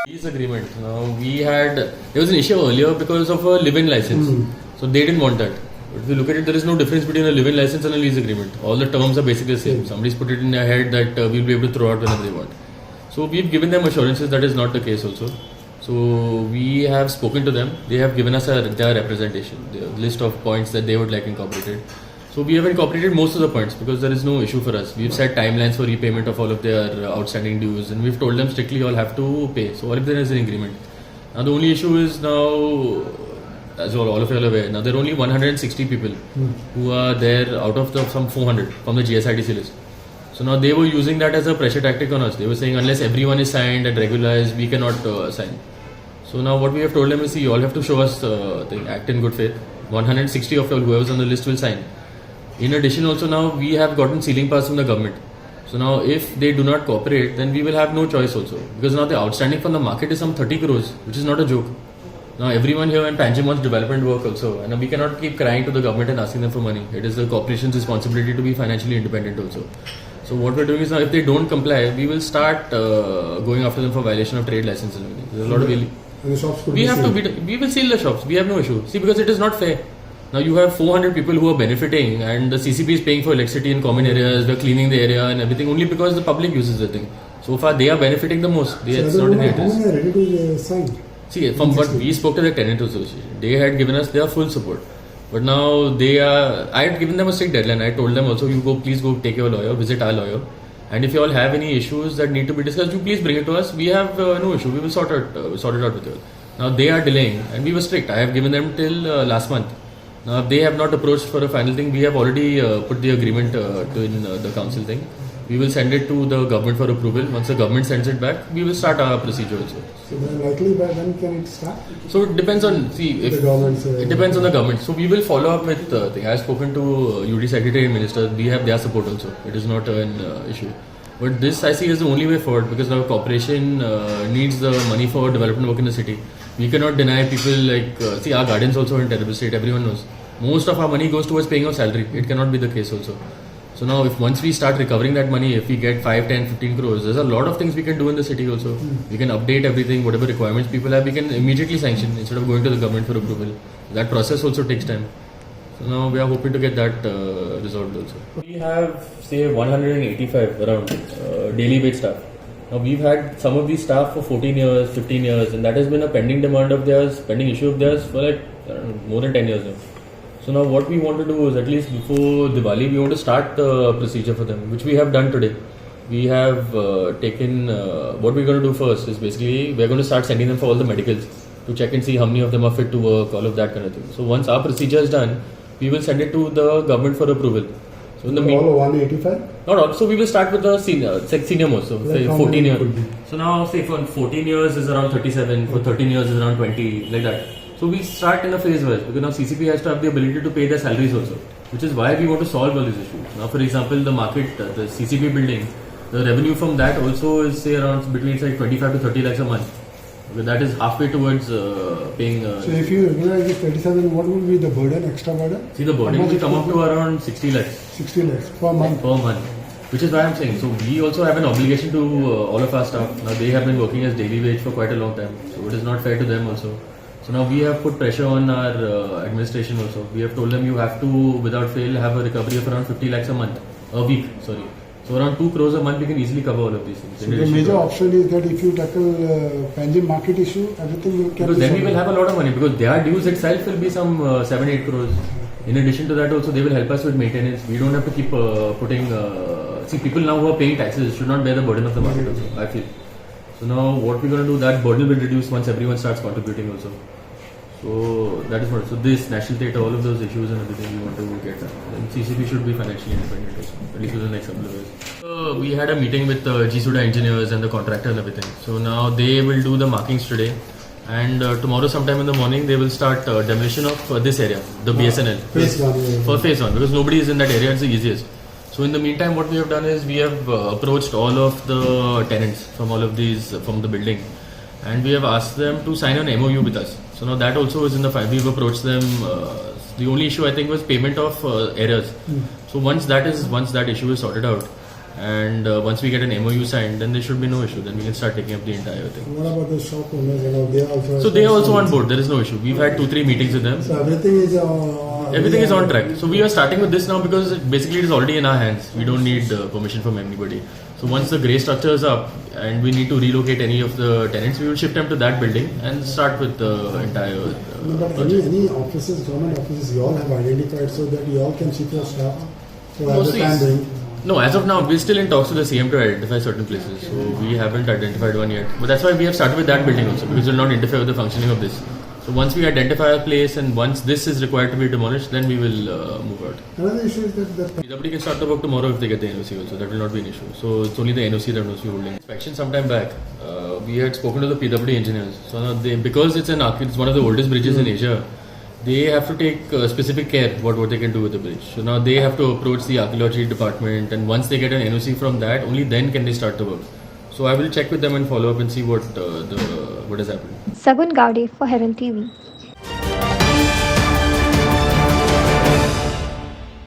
Lease agreement. Now there was an issue earlier because of a live-in license. So they didn't want that. But if you look at it, there is no difference between a live-in license and a lease agreement. All the terms are basically the same. Somebody's put it in their head that we'll be able to throw out whenever they want. So we've given them assurances that is not the case also. So we have spoken to them. They have given us their representation, the list of points that they would like incorporated. So we have incorporated most of the points because there is no issue for us. We've set timelines for repayment of all of their outstanding dues, and we've told them strictly all have to pay. So all of them is an agreement. Now the only issue is now, as all of you are aware, now there are only 160 people who are there out of some 400 from the GSITC list. So now they were using that as a pressure tactic on us. They were saying unless everyone is signed and regularized, we cannot sign. So now what we have told them is, see, you all have to show us the act in good faith. 160 of whoever's on the list will sign. In addition, also now we have gotten sealing pass from the government. So now if they do not cooperate, then we will have no choice also. Because now the outstanding from the market is some 30 crores, which is not a joke. Now everyone here in Panjim wants development work also. And we cannot keep crying to the government and asking them for money. It is the corporation's responsibility to be financially independent also. So what we're doing is now if they don't comply, we will start going after them for violation of trade license and everything. There's a lot of the shops could we will seal the shops. We have no issue. See, because it is not fair. Now you have 400 people who are benefiting and the CCP is paying for electricity in common areas, we're cleaning the area and everything only because the public uses the thing. So far they are benefiting the most. It's not in their interest. How many are ready to sign? See, from what we spoke to the tenant association, they had given us their full support. But now I had given them a strict deadline. I told them also, please go take your lawyer, visit our lawyer. And if you all have any issues that need to be discussed, you please bring it to us. We have no issue. We will sort it out with you. Now they are delaying and we were strict. I have given them till last month. Now, if they have not approached for a final thing, we have already put the agreement in the council thing. We will send it to the government for approval. Once the government sends it back, we will start our procedure also. So then likely by when can it start? So it depends on, it depends on the government. So we will follow up with thing. I have spoken to UD Secretary and Minister. We have their support also. It is not an issue. But this I see is the only way forward because our corporation needs the money for development work in the city. We cannot deny people see our gardens also in terrible state, everyone knows. Most of our money goes towards paying our salary. It cannot be the case also. So now if once we start recovering that money, if we get 5, 10, 15 crores, there's a lot of things we can do in the city also. We can update everything, whatever requirements people have, we can immediately sanction instead of going to the government for approval. That process also takes time. So now we are hoping to get that resolved also. We have say 185 around daily wage staff. Now we've had some of these staff for 14 years, 15 years and that has been a pending demand of theirs, pending issue of theirs for more than 10 years now. So now what we want to do is at least before Diwali, we want to start the procedure for them, which we have done today. We have taken, what we're going to do first is basically, we're going to start sending them for all the medicals to check and see how many of them are fit to work, all of that kind of thing. So once our procedure is done, we will send it to the government for approval. So in the all 185? Not all. So we will start with the senior most. So say 14 years. So now say for 14 years is around 37, for 13 years is around 20, like that. So we start in a phase wise because now CCP has to have the ability to pay their salaries also, which is why we want to solve all these issues. Now for example, the market, the CCP building, the revenue from that also is say around between 25 to 30 lakhs a month. Okay, that is halfway towards paying. So if you regularize this 27, what will be the burden, extra burden? See, the burden will come up to around 60 lakhs. 60 lakhs per month. Per month. Which is why I'm saying, so we also have an obligation to all of our staff. Now they have been working as daily wage for quite a long time. So it is not fair to them also. So now we have put pressure on our administration also. We have told them you have to, without fail, have a recovery of around 50 lakhs a week. So around 2 crores a month we can easily cover all of these things. So the major option is that if you tackle Panjim market issue, everything will because then we will have a lot of money because their dues itself will be some 7-8 crores. In addition to that also they will help us with maintenance. We don't have to keep putting, see people now who are paying taxes should not bear the burden of the market also, I feel. So now what we're going to do, that burden will reduce once everyone starts contributing also. So that is what, so this National Theatre, all of those issues and everything we want to get done. And CCP should be financially independent also, at least for the next couple of years. We had a meeting with GSUDA engineers and the contractor and everything. So now they will do the markings today. And tomorrow sometime in the morning they will start demolition of this area, the BSNL. Phase 1. For phase 1 because nobody is in that area, it's the easiest. So in the meantime what we have done is we have approached all of the tenants from all of these, from the building. And we have asked them to sign an MOU with us. So now that also is in the file. We've approached them. The only issue I think was payment of errors. So once that issue is sorted out, And once we get an MOU signed, then there should be no issue. Then we can start taking up the entire thing. What about the shop owners? They also. So they are also on board. There is no issue. We've had 2-3 meetings with them. So everything is. Everything is on track. So we are starting with this now because basically it is already in our hands. We don't need permission from anybody. So once the grey structure is up and we need to relocate any of the tenants, we will shift them to that building and start with the entire. But any offices, government offices, you all have identified so that you all can shift your staff for other time being. No, as of now, we're still in talks with the CM to identify certain places. So we haven't identified one yet. But that's why we have started with that building also, because it will not interfere with the functioning of this. So once we identify a place and once this is required to be demolished, then we will move out. Another issue is that PWD can start the work tomorrow if they get the NOC also. That will not be an issue. So it's only the NOC that must be holding. Inspection sometime back, we had spoken to the PWD engineers. So now because it's one of the oldest bridges in Asia, they have to take specific care what they can do with the bridge. So now they have to approach the archaeology department, and once they get an NOC from that, only then can they start the work. So I will check with them and follow up and see what has happened. Sagun Gaude for Herald TV.